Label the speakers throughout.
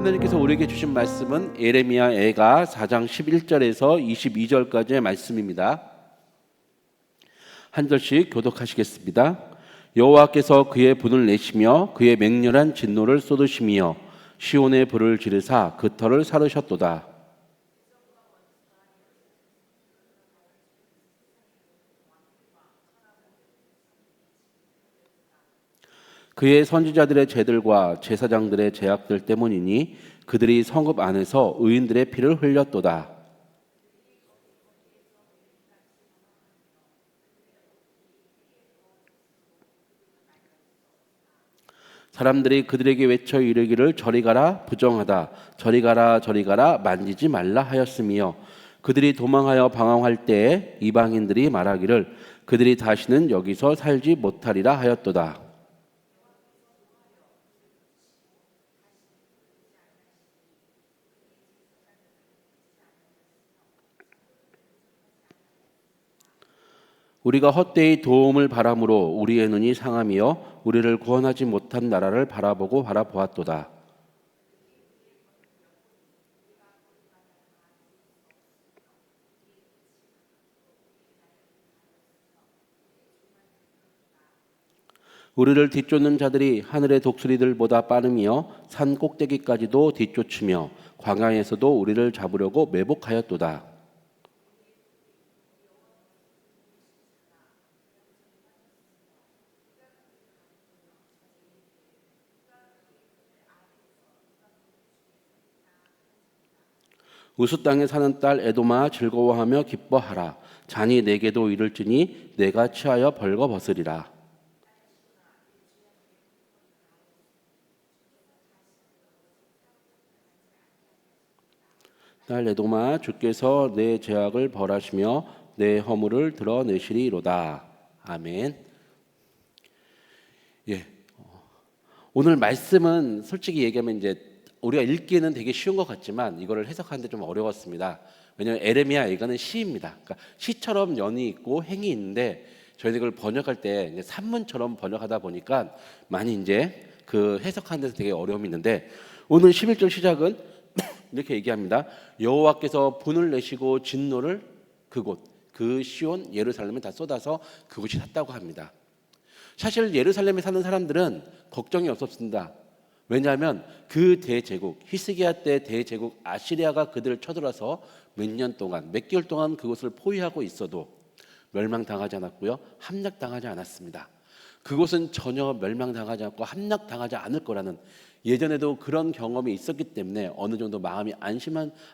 Speaker 1: 하나님께서 우리에게 주신 말씀은 예레미야 애가 4장 11절에서 22절까지의 말씀입니다. 한 절씩 교독하시겠습니다. 여호와께서 그의 분을 내시며 그의 맹렬한 진노를 쏟으시며 시온의 불을 지르사 그 터를 사르셨도다. 그의 선지자들의 죄들과 제사장들의 죄악들 때문이니 그들이 성읍 안에서 의인들의 피를 흘렸도다. 사람들이 그들에게 외쳐 이르기를 저리 가라 부정하다 저리 가라 저리 가라 만지지 말라 하였으며 그들이 도망하여 방황할 때에 이방인들이 말하기를 그들이 다시는 여기서 살지 못하리라 하였도다. 우리가 헛되이 도움을 바람으로 우리의 눈이 상하며 우리를 구원하지 못한 나라를 바라보고 바라보았도다. 우리를 뒤쫓는 자들이 하늘의 독수리들보다 빠르며 산 꼭대기까지도 뒤쫓으며 광야에서도 우리를 잡으려고 매복하였도다. 우수 땅에 사는 딸 에돔아 즐거워하며 기뻐하라. 잔이 내게도 이를지니 내가 취하여 벌거벗으리라. 딸 에돔아 주께서 내 죄악을 벌하시며 내 허물을 드러내시리로다. 아멘. 예. 오늘 말씀은 솔직히 얘기하면 이제 우리가 읽기에는 되게 쉬운 것 같지만 이거를 해석하는데 좀 어려웠습니다. 왜냐하면 에레미야 애가는 시입니다. 그러니까 시처럼 연이 있고 행이 있는데 저희가 이걸 번역할 때 이제 산문처럼 번역하다 보니까 많이 이제 그 해석하는 데서 되게 어려움이 있는데 오늘 11절 시작은 이렇게 얘기합니다. 여호와께서 분을 내시고 진노를 그곳 그 시온 예루살렘에 다 쏟아서 그곳이 샀다고 합니다. 사실 예루살렘에 사는 사람들은 걱정이 없었습니다. 왜냐하면 그 대제국 히스기야 때 대제국 아시리아가 그들을 쳐들어서 몇 년 동안 몇 개월 동안 그곳을 포위하고 있어도 멸망당하지 않았고요. 함락당하지 않았습니다. 그곳은 전혀 멸망당하지 않고 함락당하지 않을 거라는 예전에도 그런 경험이 있었기 때문에 어느 정도 마음이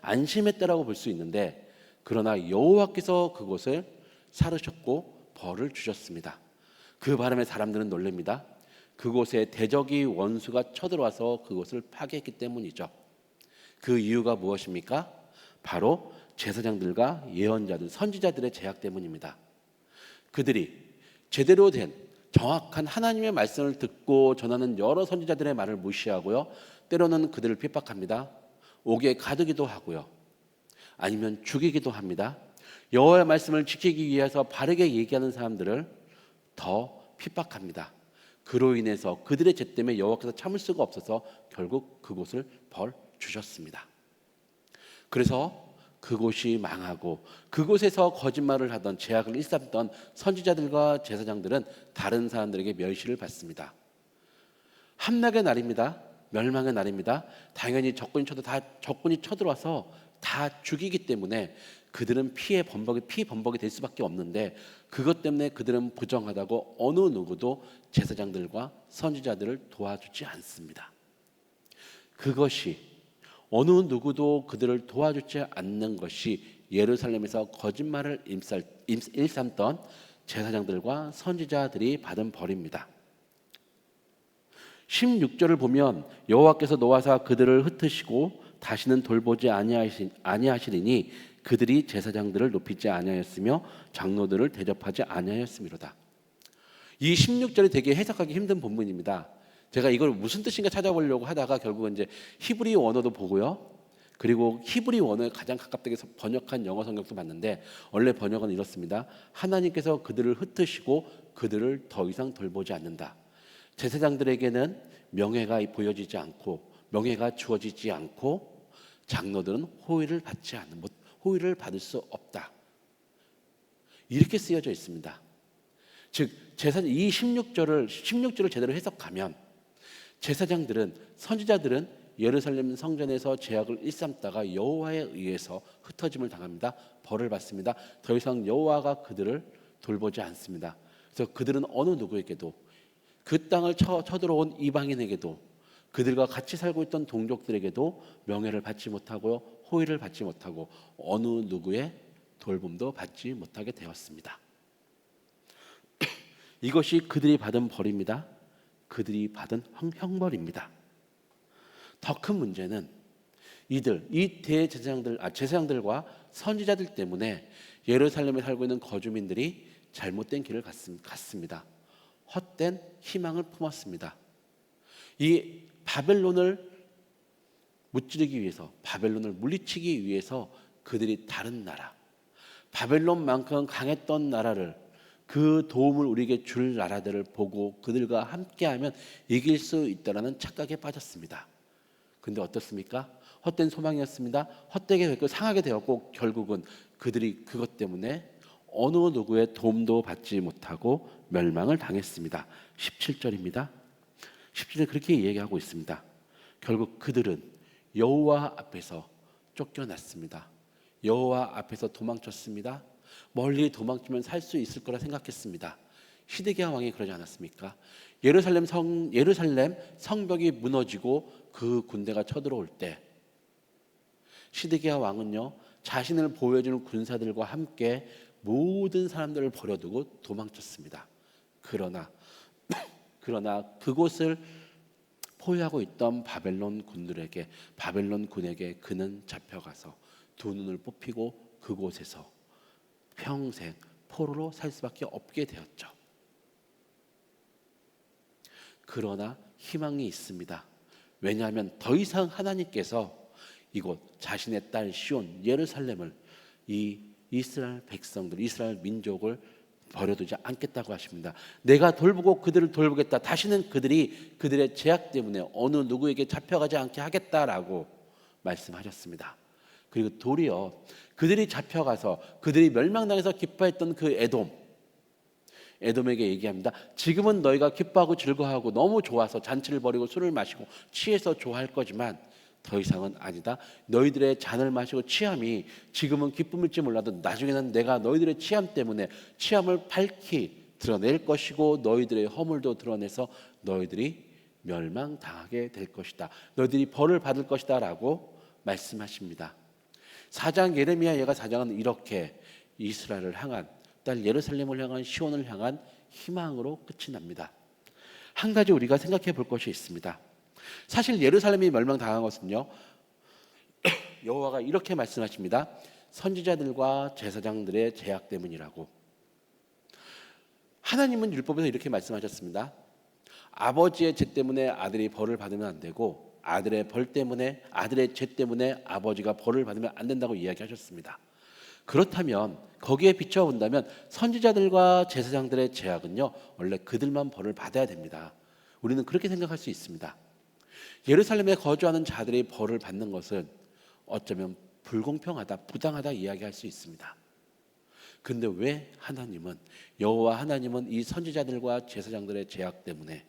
Speaker 1: 안심했다라고 볼 수 있는데 그러나 여호와께서 그곳을 사르셨고 벌을 주셨습니다. 그 바람에 사람들은 놀랍니다. 그곳에 대적이 원수가 쳐들어와서 그곳을 파괴했기 때문이죠. 그 이유가 무엇입니까? 바로 제사장들과 예언자들, 선지자들의 죄악 때문입니다. 그들이 제대로 된 정확한 하나님의 말씀을 듣고 전하는 여러 선지자들의 말을 무시하고요. 때로는 그들을 핍박합니다. 옥에 가두기도 하고요. 아니면 죽이기도 합니다. 여호와의 말씀을 지키기 위해서 바르게 얘기하는 사람들을 더 핍박합니다. 그로 인해서 그들의 죄 때문에 여호와께서 참을 수가 없어서 결국 그곳을 벌 주셨습니다. 그래서 그곳이 망하고 그곳에서 거짓말을 하던 죄악을 일삼던 선지자들과 제사장들은 다른 사람들에게 멸시를 받습니다. 함락의 날입니다. 멸망의 날입니다. 당연히 적군이 쳐들어와서 다 죽이기 때문에 그들은 피 범벅이 될 수밖에 없는데 그것 때문에 그들은 부정하다고 어느 누구도 제사장들과 선지자들을 도와주지 않습니다. 그것이 어느 누구도 그들을 도와주지 않는 것이 예루살렘에서 거짓말을 일삼던 제사장들과 선지자들이 받은 벌입니다. 16절을 보면 여호와께서 노하사 그들을 흩으시고 다시는 돌보지 아니하시리니 그들이 제사장들을 높이지 아니하였으며 장로들을 대접하지 아니하였음이로다. 이 16절이 되게 해석하기 힘든 본문입니다. 제가 이걸 무슨 뜻인가 찾아보려고 하다가 결국은 이제 히브리 원어도 보고요. 그리고 히브리 원어에 가장 가깝게 번역한 영어 성경도 봤는데 원래 번역은 이렇습니다. 하나님께서 그들을 흩으시고 그들을 더 이상 돌보지 않는다. 제사장들에게는 명예가 보여지지 않고 명예가 주어지지 않고 장로들은 호의를 받을 수 없다. 이렇게 쓰여져 있습니다. 즉 이 16절을 제대로 해석하면 제사장들은, 선지자들은 예루살렘 성전에서 죄악을 일삼다가 여호와에 의해서 흩어짐을 당합니다. 벌을 받습니다. 더 이상 여호와가 그들을 돌보지 않습니다. 그래서 그들은 어느 누구에게도, 그 땅을 쳐들어온 이방인에게도, 그들과 같이 살고 있던 동족들에게도 명예를 받지 못하고 호의를 받지 못하고 어느 누구의 돌봄도 받지 못하게 되었습니다. 이것이 그들이 받은 벌입니다. 그들이 받은 형벌입니다. 더 큰 문제는 이 제사장들과 선지자들 때문에 예루살렘에 살고 있는 거주민들이 잘못된 길을 갔습니다. 헛된 희망을 품었습니다. 이 바벨론을 무찌르기 위해서, 바벨론을 물리치기 위해서 그들이 다른 나라, 바벨론만큼 강했던 나라를, 그 도움을 우리에게 줄 나라들을 보고 그들과 함께하면 이길 수 있다라는 착각에 빠졌습니다. 근데 어떻습니까? 헛된 소망이었습니다. 헛되게 됐고 상하게 되었고 결국은 그들이 그것 때문에 어느 누구의 도움도 받지 못하고 멸망을 당했습니다. 17절입니다. 17절에 그렇게 얘기하고 있습니다. 결국 그들은 여호와 앞에서 쫓겨났습니다. 여호와 앞에서 도망쳤습니다. 멀리 도망치면 살 수 있을 거라 생각했습니다. 시드기야 왕이 그러지 않았습니까? 예루살렘 성벽이 무너지고 그 군대가 쳐들어올 때 시드기야 왕은요, 자신을 보호해주는 군사들과 함께 모든 사람들을 버려두고 도망쳤습니다. 그러나 그곳을 포위하고 있던 바벨론 군에게 그는 잡혀가서 두 눈을 뽑히고 그곳에서 평생 포로로 살 수밖에 없게 되었죠. 그러나 희망이 있습니다. 왜냐하면 더 이상 하나님께서 이곳 자신의 딸 시온 예루살렘을, 이 이스라엘 백성들, 이스라엘 민족을 버려두지 않겠다고 하십니다. 내가 돌보고 그들을 돌보겠다. 다시는 그들의 죄악 때문에 어느 누구에게 잡혀가지 않게 하겠다라고 말씀하셨습니다. 그리고 도리어 그들이 잡혀가서 그들이 멸망당해서 기뻐했던 그 에돔에게 얘기합니다. 지금은 너희가 기뻐하고 즐거워하고 너무 좋아서 잔치를 벌이고 술을 마시고 취해서 좋아할 거지만 더 이상은 아니다. 너희들의 잔을 마시고 취함이 지금은 기쁨일지 몰라도 나중에는 내가 너희들의 취함 때문에 취함을 밝히 드러낼 것이고 너희들의 허물도 드러내서 너희들이 멸망당하게 될 것이다. 너희들이 벌을 받을 것이다 라고 말씀하십니다. 4장 예레미야 예가 4장은 이렇게 이스라엘을 향한, 딸 예루살렘을 향한, 시온을 향한 희망으로 끝이 납니다. 한 가지 우리가 생각해 볼 것이 있습니다. 사실 예루살렘이 멸망당한 것은요, 여호와가 이렇게 말씀하십니다. 선지자들과 제사장들의 죄악 때문이라고. 하나님은 율법에서 이렇게 말씀하셨습니다. 아버지의 죄 때문에 아들이 벌을 받으면 안 되고 아들의 죄 때문에 아버지가 벌을 받으면 안 된다고 이야기하셨습니다. 그렇다면 거기에 비춰본다면 선지자들과 제사장들의 죄악은요, 원래 그들만 벌을 받아야 됩니다. 우리는 그렇게 생각할 수 있습니다. 예루살렘에 거주하는 자들이 벌을 받는 것은 어쩌면 불공평하다, 부당하다 이야기할 수 있습니다. 근데 왜 여호와 하나님은 이 선지자들과 제사장들의 죄악 때문에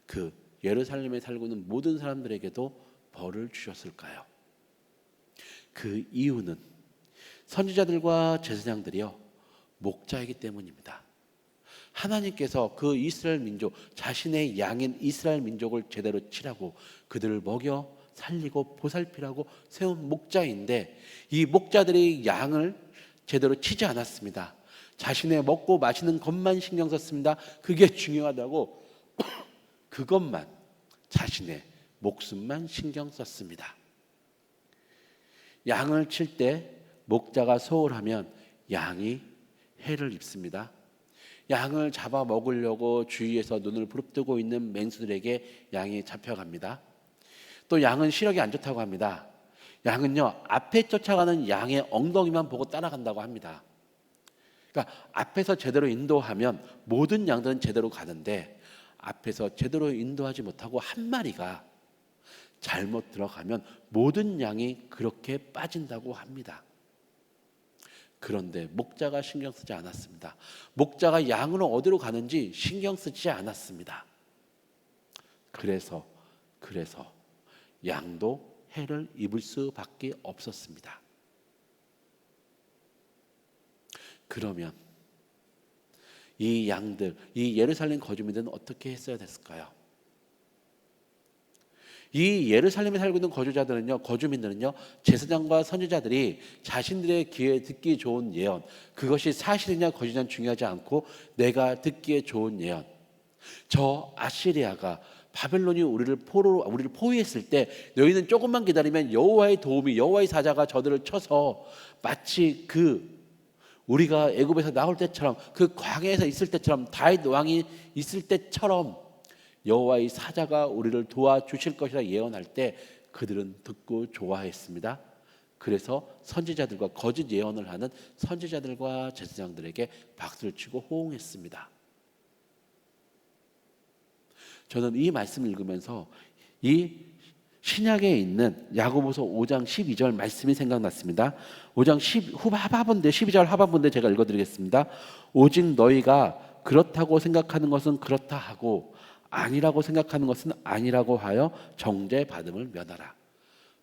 Speaker 1: 그 예루살렘에 살고 있는 모든 사람들에게도 벌을 주셨을까요? 그 이유는 선지자들과 제사장들이요, 목자이기 때문입니다. 하나님께서 그 이스라엘 민족, 자신의 양인 이스라엘 민족을 제대로 치라고 그들을 먹여 살리고 보살피라고 세운 목자인데, 이 목자들이 양을 제대로 치지 않았습니다. 자신의 먹고 마시는 것만 신경 썼습니다. 그게 중요하다고 그것만, 자신의 목숨만 신경 썼습니다. 양을 칠 때 목자가 소홀하면 양이 해를 입습니다. 양을 잡아 먹으려고 주위에서 눈을 부릅뜨고 있는 맹수들에게 양이 잡혀갑니다. 또 양은 시력이 안 좋다고 합니다. 양은요, 앞에 쫓아가는 양의 엉덩이만 보고 따라간다고 합니다. 그러니까 앞에서 제대로 인도하면 모든 양들은 제대로 가는데 앞에서 제대로 인도하지 못하고 한 마리가 잘못 들어가면 모든 양이 그렇게 빠진다고 합니다. 그런데 목자가 신경 쓰지 않았습니다. 목자가 양으로 어디로 가는지 신경 쓰지 않았습니다. 그래서 양도 해를 입을 수밖에 없었습니다. 그러면 이 양들, 이 예루살렘 거주민들은 어떻게 했어야 됐을까요? 이 예루살렘에 살고 있는 거주민들은요, 제사장과 선지자들이 자신들의 귀에 듣기 좋은 예언, 그것이 사실이냐 거짓이냐 중요하지 않고 내가 듣기에 좋은 예언, 저 아시리아가 바벨론이 우리를 포위했을 때 너희는 조금만 기다리면 여호와의 도움이, 여호와의 사자가 저들을 쳐서 마치 우리가 애굽에서 나올 때처럼, 그 광야에서 있을 때처럼, 다윗 왕이 있을 때처럼 여호와의 사자가 우리를 도와주실 것이라 예언할 때 그들은 듣고 좋아했습니다. 그래서 선지자들과 거짓 예언을 하는 선지자들과 제사장들에게 박수를 치고 호응했습니다. 저는 이 말씀을 읽으면서 이 신약에 있는 야고보서 5장 12절 말씀이 생각났습니다. 5장 12절 하반부인데 제가 읽어드리겠습니다. 오직 너희가 그렇다고 생각하는 것은 그렇다 하고 아니라고 생각하는 것은 아니라고 하여 정죄받음을 면하라.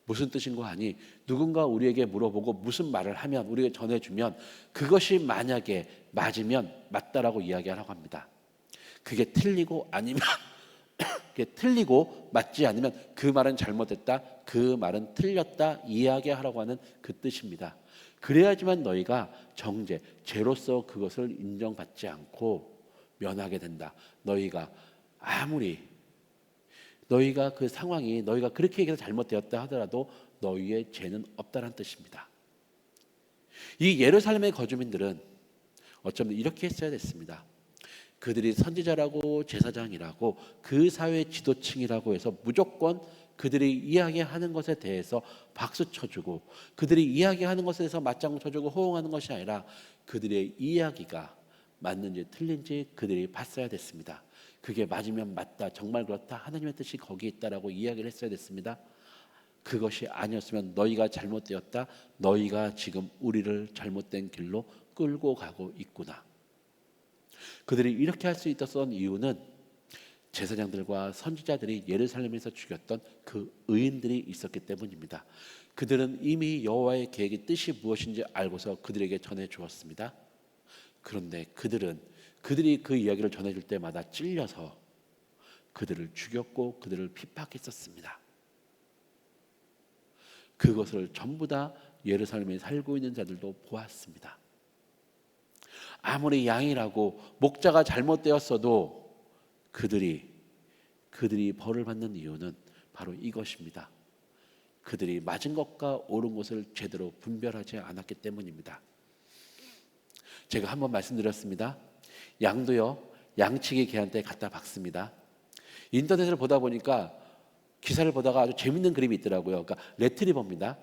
Speaker 1: 무슨 뜻인고 하니, 누군가 우리에게 물어보고 무슨 말을 하면, 우리에게 전해주면 그것이 만약에 맞으면 맞다라고 이야기하라고 합니다. 그게 틀리고 맞지 않으면 그 말은 잘못됐다, 그 말은 틀렸다 이야기하라고 하는 그 뜻입니다. 그래야지만 너희가 죄로서 그것을 인정받지 않고 면하게 된다. 너희가 그 상황이, 너희가 그렇게 얘기해서 잘못되었다 하더라도 너희의 죄는 없다는 뜻입니다. 이 예루살렘의 거주민들은 어쩌면 이렇게 했어야 됐습니다. 그들이 선지자라고 제사장이라고 그 사회 지도층이라고 해서 무조건 그들이 이야기하는 것에 대해서 박수 쳐주고, 그들이 이야기하는 것에 대해서 맞장구 쳐주고 호응하는 것이 아니라 그들의 이야기가 맞는지 틀린지 그들이 봤어야 됐습니다. 그게 맞으면 맞다, 정말 그렇다, 하나님의 뜻이 거기에 있다라고 이야기를 했어야 됐습니다. 그것이 아니었으면 너희가 잘못되었다, 너희가 지금 우리를 잘못된 길로 끌고 가고 있구나. 그들이 이렇게 할 수 있었던 이유는 제사장들과 선지자들이 예루살렘에서 죽였던 그 의인들이 있었기 때문입니다. 그들은 이미 여호와의 계획의 뜻이 무엇인지 알고서 그들에게 전해 주었습니다. 그런데 그들이 그 이야기를 전해줄 때마다 찔려서 그들을 죽였고 그들을 핍박했었습니다. 그것을 전부 다 예루살렘에 살고 있는 자들도 보았습니다. 아무리 양이라고 목자가 잘못되었어도 그들이 벌을 받는 이유는 바로 이것입니다. 그들이 맞은 것과 옳은 것을 제대로 분별하지 않았기 때문입니다. 제가 한번 말씀드렸습니다. 양도요, 양치기 개한테 갖다 박습니다. 인터넷을 보다 보니까, 기사를 보다가 아주 재밌는 그림이 있더라고요. 그러니까 레트리버입니다.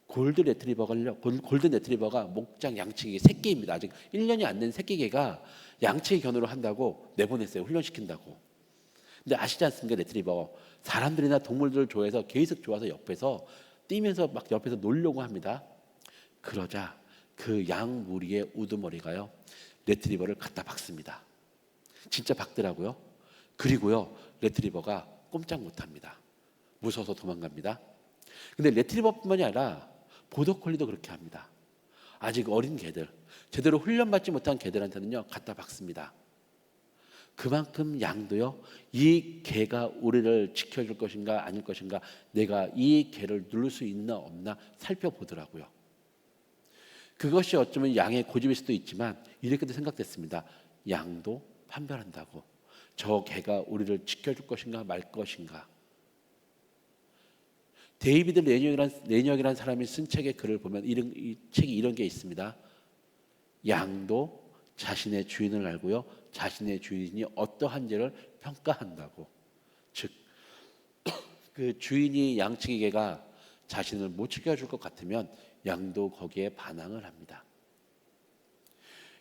Speaker 1: 골든 레트리버가 목장 양치기 새끼입니다. 아직 1년이 안 된 새끼개가 양치기 견우로 한다고 내보냈어요. 훈련시킨다고. 근데 아시지 않습니까? 레트리버 사람들이나 동물들을 좋아해서 계속 좋아서 옆에서 뛰면서 막 옆에서 놀려고 합니다. 그러자 그 양 무리의 우두머리가요, 레트리버를 갖다 박습니다. 진짜 박더라고요. 그리고요, 레트리버가 꼼짝 못합니다. 무서워서 도망갑니다. 근데 레트리버뿐만이 아니라 보더콜리도 그렇게 합니다. 아직 어린 개들, 제대로 훈련받지 못한 개들한테는요, 갖다 박습니다. 그만큼 양도요, 이 개가 우리를 지켜줄 것인가 아닐 것인가, 내가 이 개를 누를 수 있나 없나 살펴보더라고요. 그것이 어쩌면 양의 고집일 수도 있지만 이렇게도 생각됐습니다. 양도 판별한다고. 저 개가 우리를 지켜줄 것인가 말 것인가. 데이비드 레니역이라는 사람이 쓴 책의 글을 보면 이 책이 이런 게 있습니다. 양도 자신의 주인을 알고요, 자신의 주인이 어떠한지를 평가한다고. 즉, 그 주인이 양치기개가 자신을 못 지켜줄 것 같으면 양도 거기에 반항을 합니다.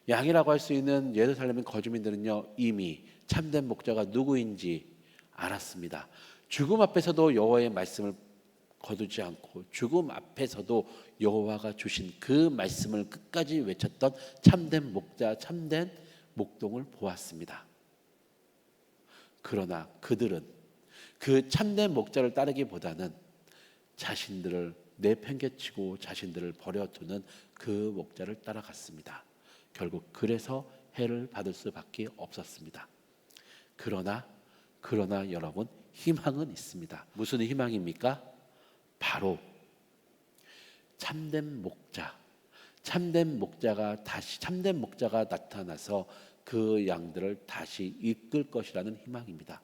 Speaker 1: 양이라고 할 수 있는 예루살렘의 거주민들은요, 이미 참된 목자가 누구인지 알았습니다. 죽음 앞에서도 여호와의 말씀을 거두지 않고 죽음 앞에서도 여호와가 주신 그 말씀을 끝까지 외쳤던 참된 목자, 참된 목동을 보았습니다. 그러나 그들은 그 참된 목자를 따르기보다는 자신들을 내팽개치고 자신들을 버려두는 그 목자를 따라갔습니다. 결국 그래서 해를 받을 수밖에 없었습니다. 그러나 여러분, 희망은 있습니다. 무슨 희망입니까? 바로 참된 목자가 나타나서 그 양들을 다시 이끌 것이라는 희망입니다.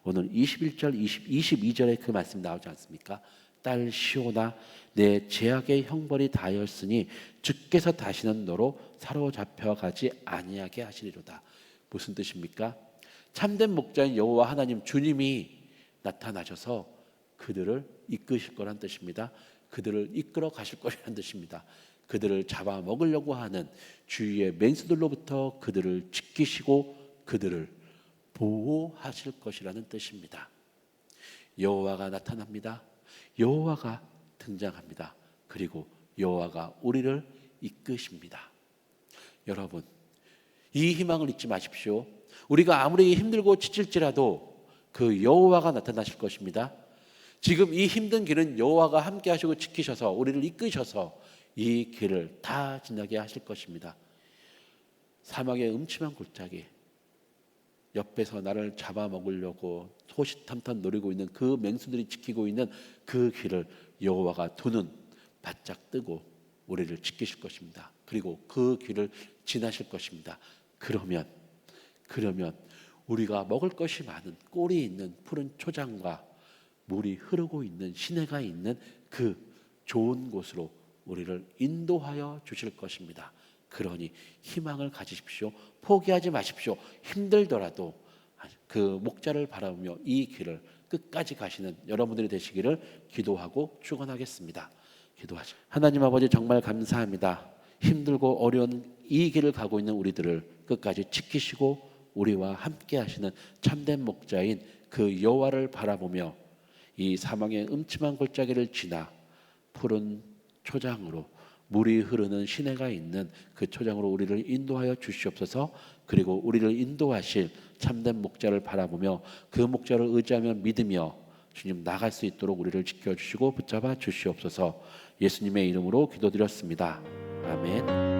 Speaker 1: 오늘 21절, 22절에 그 말씀 나오지 않습니까? 딸 시온아, 내 죄악의 형벌이 다하였으니 주께서 다시는 너로 사로잡혀 가지 아니하게 하시리로다. 무슨 뜻입니까? 참된 목자인 여호와 하나님 주님이 나타나셔서 그들을 이끄실 거란 뜻입니다. 그들을 이끌어 가실 거란 뜻입니다. 그들을 잡아먹으려고 하는 주위의 맹수들로부터 그들을 지키시고 그들을 보호하실 것이라는 뜻입니다. 여호와가 나타납니다. 여호와가 등장합니다. 그리고 여호와가 우리를 이끄십니다. 여러분, 이 희망을 잊지 마십시오. 우리가 아무리 힘들고 지칠지라도 그 여호와가 나타나실 것입니다. 지금 이 힘든 길은 여호와가 함께 하시고 지키셔서 우리를 이끄셔서 이 길을 다 지나게 하실 것입니다. 사막의 음침한 골짜기, 옆에서 나를 잡아먹으려고 호시탐탐 노리고 있는 그 맹수들이 지키고 있는 그 길을 여호와가 두 눈 바짝 뜨고 우리를 지키실 것입니다. 그리고 그 길을 지나실 것입니다. 그러면 우리가 먹을 것이 많은 꼴이 있는 푸른 초장과 물이 흐르고 있는 시내가 있는 그 좋은 곳으로 우리를 인도하여 주실 것입니다. 그러니 희망을 가지십시오. 포기하지 마십시오. 힘들더라도 그 목자를 바라보며 이 길을 끝까지 가시는 여러분들이 되시기를 기도하고 축원하겠습니다. 기도하죠. 하나님 아버지, 정말 감사합니다. 힘들고 어려운 이 길을 가고 있는 우리들을 끝까지 지키시고 우리와 함께 하시는 참된 목자인 그 여호와를 바라보며 이 사망의 음침한 골짜기를 지나 푸른 초장으로 물이 흐르는 시내가 있는 그 초장으로 우리를 인도하여 주시옵소서. 그리고 우리를 인도하실 참된 목자를 바라보며 그 목자를 의지하며 믿으며 주님 나갈 수 있도록 우리를 지켜주시고 붙잡아 주시옵소서. 예수님의 이름으로 기도드렸습니다. 아멘.